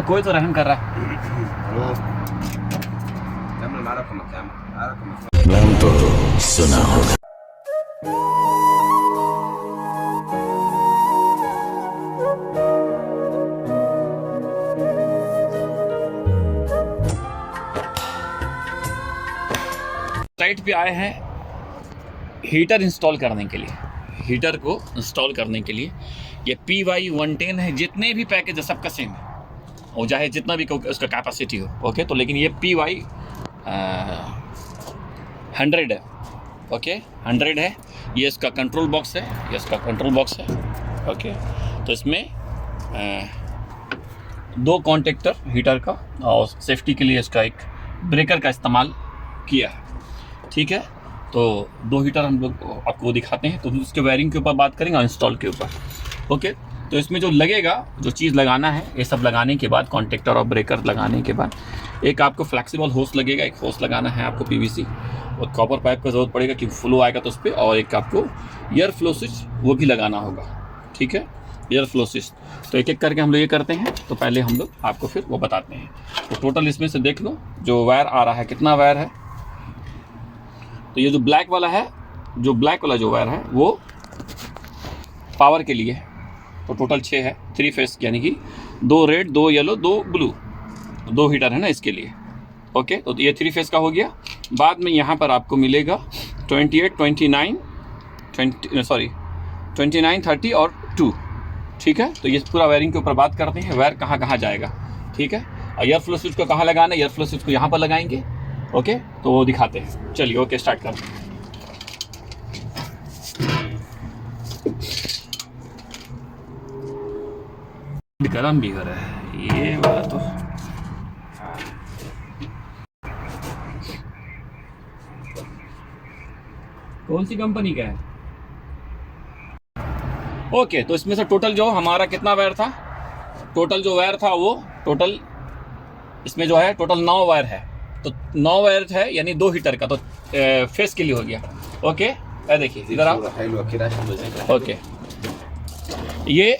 कोई तो रहम कर रहा है। नाम तो सुना होगा। साइट पे आए हैं हीटर इंस्टॉल करने के लिए। हीटर को इंस्टॉल करने के लिए ये PY110 है। जितने भी पैकेज है सबका सेम है, और चाहे जितना भी उसका कैपेसिटी हो। ओके, तो लेकिन ये PY100 है। ओके, 100 है। ये इसका कंट्रोल बॉक्स है, ये इसका कंट्रोल बॉक्स है। ओके, तो इसमें 2 कॉन्टेक्टर हीटर का और सेफ्टी के लिए इसका एक ब्रेकर का इस्तेमाल किया है। ठीक है, तो 2 हीटर हम लोग आपको दिखाते हैं। तो उसके वायरिंग के ऊपर बात करेंगे और इंस्टॉल के ऊपर। ओके, तो इसमें जो लगेगा, जो चीज़ लगाना है, ये सब लगाने के बाद, कॉन्टेक्टर और ब्रेकर लगाने के बाद एक आपको फ्लेक्सिबल होस लगेगा। एक होस लगाना है आपको PVC, और कॉपर पाइप का ज़रूरत पड़ेगा क्योंकि फ्लो आएगा तो उस पर। और एक आपको एयर फ्लो स्विच वो भी लगाना होगा। ठीक है, एयर फ्लो स्विच। तो एक एक करके हम लोग ये करते हैं। तो पहले हम लोग आपको फिर वो बताते हैं। तो टोटल इसमें से देख लो जो वायर आ रहा है, कितना वायर है। तो ये जो ब्लैक वाला है, जो ब्लैक वाला जो वायर है वो पावर के लिए है। तो टोटल 6 है, 3 फेस, यानी कि 2 रेड, 2 येलो, 2 ब्लू, 2 हीटर है ना इसके लिए। ओके, तो ये 3 फेस का हो गया। बाद में यहाँ पर आपको मिलेगा 28, 29, 30 और 2। ठीक है, तो ये पूरा वायरिंग के ऊपर बात करते हैं। वायर कहाँ कहाँ जाएगा। ठीक है, और एयर फ्लो स्विच को कहाँ लगाना है, एयर फ्लो स्विच को यहाँ पर लगाएंगे। ओके, तो वो दिखाते हैं। चलिए, ओके, स्टार्ट करते हैं। गरम भी हो रहा है ये वाला तो। कौन सी कंपनी का है। ओके, तो इसमें से टोटल जो हमारा कितना वायर था, टोटल जो वायर था वो टोटल इसमें जो है टोटल 9 वायर है। तो 9 वायर है, यानी 2 हीटर का। तो फेस के लिए हो गया। ओके, देखिए इधर आओ। ओके, ये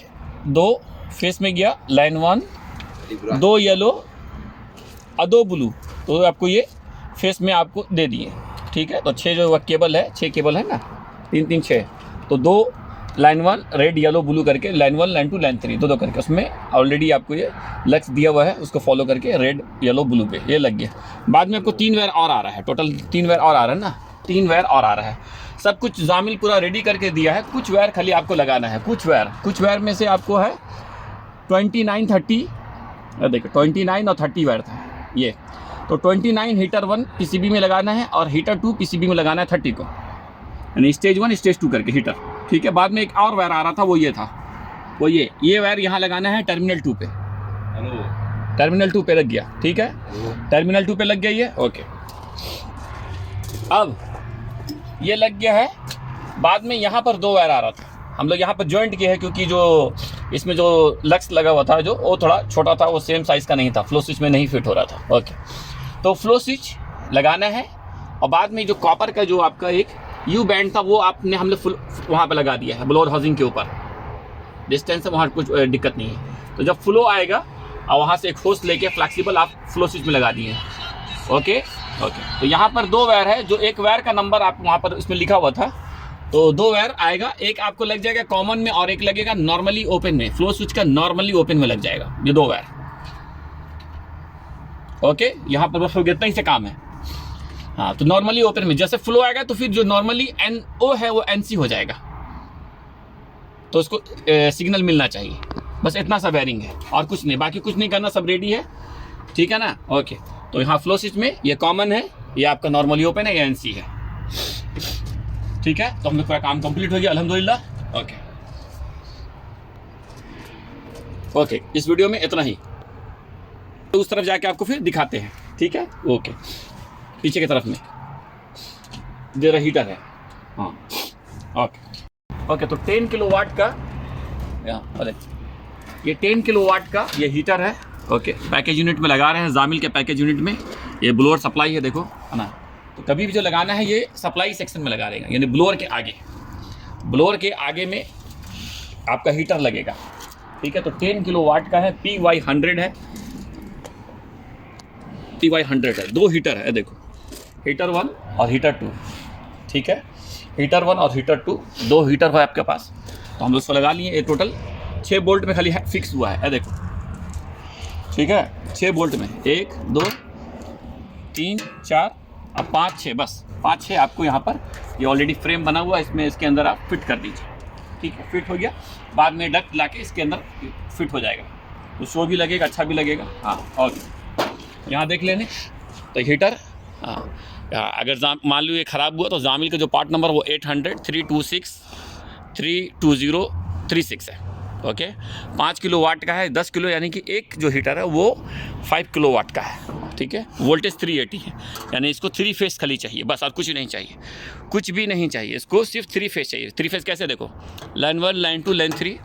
2 फेस में गया, लाइन 1, 2 येलो और 2 ब्लू। तो आपको ये फेस में आपको दे दिए। ठीक है, तो 6 जो वह केबल है, 6 केबल है ना, 3 3 6। तो 2 लाइन 1 रेड येलो ब्लू करके, लाइन 1 लाइन 2 लाइन 3 2 करके उसमें ऑलरेडी आपको ये लक्स दिया हुआ है। उसको फॉलो करके रेड येलो ब्लू पे ये लग गया। बाद में आपको 3 वायर और आ रहा है, टोटल 3 वायर और आ रहा है ना, 3 वायर और आ रहा है। सब कुछ जामिल पूरा रेडी करके दिया है। कुछ वायर खाली आपको लगाना है। कुछ वायर में से आपको है 29, 30, देखो 29 और 30 वायर था ये। तो 29 हीटर 1 PCB में लगाना है, और हीटर 2 PCB में लगाना है 30 को, यानी स्टेज 1 स्टेज 2 करके हीटर। ठीक है, बाद में एक और वायर आ रहा था, वो ये था, वो ये वायर यहाँ लगाना है टर्मिनल 2 पे। टर्मिनल 2 पे लग गया। ठीक है, टर्मिनल 2 पे लग गया ये। ओके, अब ये लग गया है। बाद में यहाँ पर 2 वायर आ रहा था, हम लोग यहाँ पर ज्वाइंट किए हैं क्योंकि जो इसमें जो लक्स लगा हुआ था जो वो थोड़ा छोटा था, वो सेम साइज़ का नहीं था, फ्लो स्विच में नहीं फिट हो रहा था। ओके, तो फ्लो स्विच लगाना है। और बाद में जो कॉपर का जो आपका एक यू बैंड था वो आपने हम लोग वहाँ पर लगा दिया है, ब्लोअर हाउसिंग के ऊपर। डिस्टेंस से वहाँ कुछ दिक्कत नहीं है। तो जब फ्लो आएगा और वहाँ से एक होस लेके फ्लेक्सिबल आप फ्लो स्विच में लगा दिए। ओके, तो यहाँ पर 2 वायर है। जो एक वायर का नंबर आप वहाँ पर इसमें लिखा हुआ था, तो 2 वायर आएगा। एक आपको लग जाएगा कॉमन में और एक लगेगा नॉर्मली ओपन में। फ्लो स्विच का नॉर्मली ओपन में लग जाएगा ये 2 वायर। ओके, यहाँ पर बस इतना ही से काम है। हाँ, तो नॉर्मली ओपन में जैसे फ्लो आएगा तो फिर जो नॉर्मली NO है वो NC हो जाएगा। तो उसको सिग्नल मिलना चाहिए। बस इतना सा वायरिंग है और कुछ नहीं, बाकी कुछ नहीं करना, सब रेडी है। ठीक है ना। ओके, तो यहाँ फ्लो स्विच में ये कॉमन है, ये आपका नॉर्मली ओपन है, ये NC है। ठीक है, तो हम लोग पूरा काम कंप्लीट हो गया अल्हम्दुलिल्लाह। ओके, इस वीडियो में इतना ही। तो उस तरफ जाके आपको फिर दिखाते हैं। ठीक है, ओके, पीछे की तरफ में जरा हीटर है। हाँ, ओके, तो 10 किलोवाट का ये 10 किलोवाट का ये हीटर है। ओके, पैकेज यूनिट में लगा रहे हैं, जामिल के पैकेज यूनिट में। ये ब्लोअर सप्लाई है, देखो है ना। तो कभी भी जो लगाना है ये सप्लाई सेक्शन में लगा देगा, यानी ब्लोअर के आगे में आपका हीटर लगेगा। ठीक है, तो 10 किलोवाट का है, PY100 है। 50/100 है, 2 हीटर है। देखो हीटर 1 और हीटर 2, ठीक है, हीटर 1 और हीटर 2, 2 हीटर है आपके पास। तो हम लोग इसको लगा लिए। ये टोटल 6 बोल्ट में खाली फिक्स हुआ है, देखो, ठीक है, 6 बोल्ट में 1 2 3 4 और 5 6, बस 5 6 आपको यहाँ पर ये ऑलरेडी फ्रेम बना हुआ है, इसमें इसके अंदर आप फिट कर दीजिए, ठीक है। फिट हो गया, बाद में डक्ट ला के इसके अंदर फिट हो जाएगा, तो शो भी लगेगा, अच्छा भी लगेगा। हाँ, और यहाँ देख लेने तो हीटर, हाँ, अगर मान लो ये ख़राब हुआ तो जामिल का जो पार्ट नंबर वो 800-326-32036 है, ओके। 5 किलो वाट का है, 10 किलो, यानी कि एक जो हीटर है वो 5 किलो वाट का है, ठीक है। वोल्टेज 380 है, यानी इसको 3 फेस खाली चाहिए, बस, और कुछ नहीं चाहिए, कुछ भी नहीं चाहिए, इसको सिर्फ 3 फेस चाहिए। 3 फेस कैसे, देखो, line 1 line 2 line 3,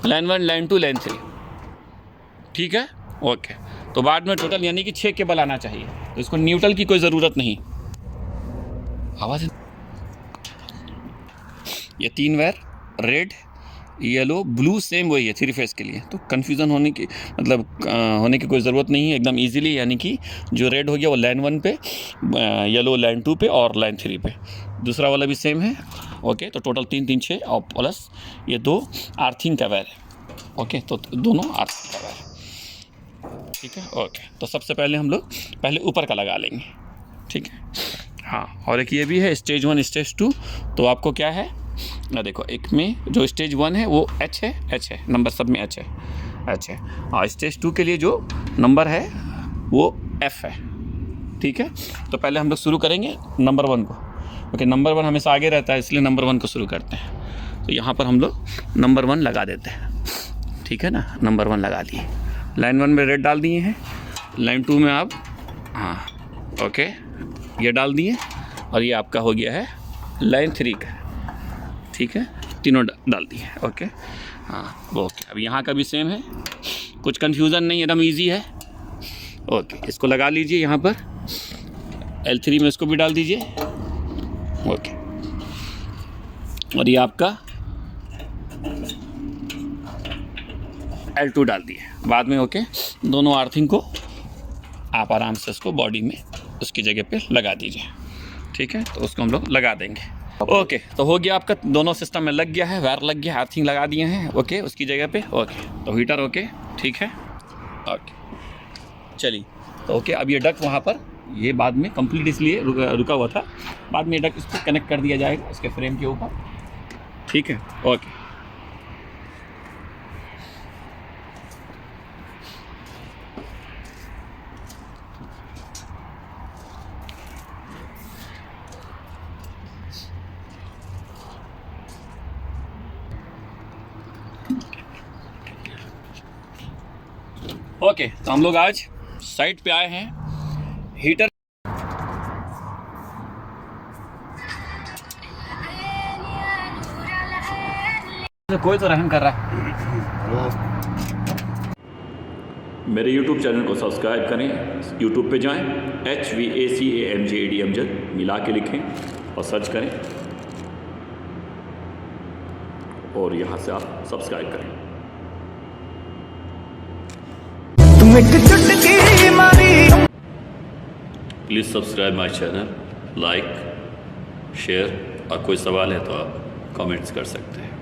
line 1 line 2 line 3, ठीक है, ओके। तो बाद में टोटल यानी कि 6 केबल आना चाहिए, तो इसको न्यूट्रल की कोई ज़रूरत नहीं। आवाज़, ये 3 wire, red yellow blue, same वही है 3 फेस के लिए, तो कन्फ्यूज़न होने की होने की कोई ज़रूरत नहीं है, एकदम इजीली। यानी कि जो रेड हो गया वो लाइन 1 पे, येलो लाइन 2 पे और लाइन 3 पे, दूसरा वाला भी सेम है, ओके। तो टोटल 3 3 6 और प्लस ये 2 अर्थिंग का वायर है, ओके। तो दोनों अर्थिंग का वायर है, ठीक है, ओके। तो सबसे पहले हम लोग पहले ऊपर का लगा लेंगे, ठीक है। हाँ, और एक ये भी है स्टेज 1 स्टेज 2। तो आपको क्या है ना, देखो, एक में जो स्टेज 1 है वो H है, नंबर सब में H है, और स्टेज 2 के लिए जो नंबर है वो F है, ठीक है। तो पहले हम लोग शुरू करेंगे नंबर 1 को, ओके। नंबर 1 हमेशा आगे रहता है, इसलिए नंबर 1 को शुरू करते हैं। तो यहाँ पर हम लोग नंबर 1 लगा देते हैं, ठीक है ना। नंबर 1 लगा लिए, लाइन 1 में रेड डाल दिए हैं, लाइन 2 में आप, हाँ, ओके, ये डाल दिए, और ये आपका हो गया है लाइन 3 का, ठीक है, तीनों डाल दिए, ओके। हाँ, ओके। अब यहाँ का भी सेम है, कुछ कन्फ्यूज़न नहीं, एकदम इजी है, ओके। इसको लगा लीजिए यहाँ पर, L3 में इसको भी डाल दीजिए, ओके। और ये आपका L2 डाल दिए बाद में, ओके। दोनों अर्थिंग को आप आराम से उसको बॉडी में उसकी जगह पे लगा दीजिए, ठीक है। तो उसको हम लोग लगा देंगे, ओके। तो हो गया आपका, दोनों सिस्टम में लग गया है, वायर लग गया, अर्थिंग लगा दिए हैं, ओके, उसकी जगह पे, ओके। तो हीटर, ओके, ठीक है, ओके, चलिए। तो ओके, अब ये डक्ट वहाँ पर, ये बाद में कंप्लीट इसलिए रुका हुआ था, बाद में ये डक्ट इसको कनेक्ट कर दिया जाएगा इसके फ्रेम के ऊपर, ठीक है, ओके। ओके, तो हम लोग आज साइट पे आए हैं। हीटर कोई तो रहम कर रहा है। मेरे YouTube चैनल को सब्सक्राइब करें, YouTube पे जाएं, HVACAMJAD अमजद मिला के लिखें और सर्च करें, और यहाँ से आप सब्सक्राइब करें। Please subscribe my channel, like, share, और कोई सवाल है तो आप कमेंट्स कर सकते हैं।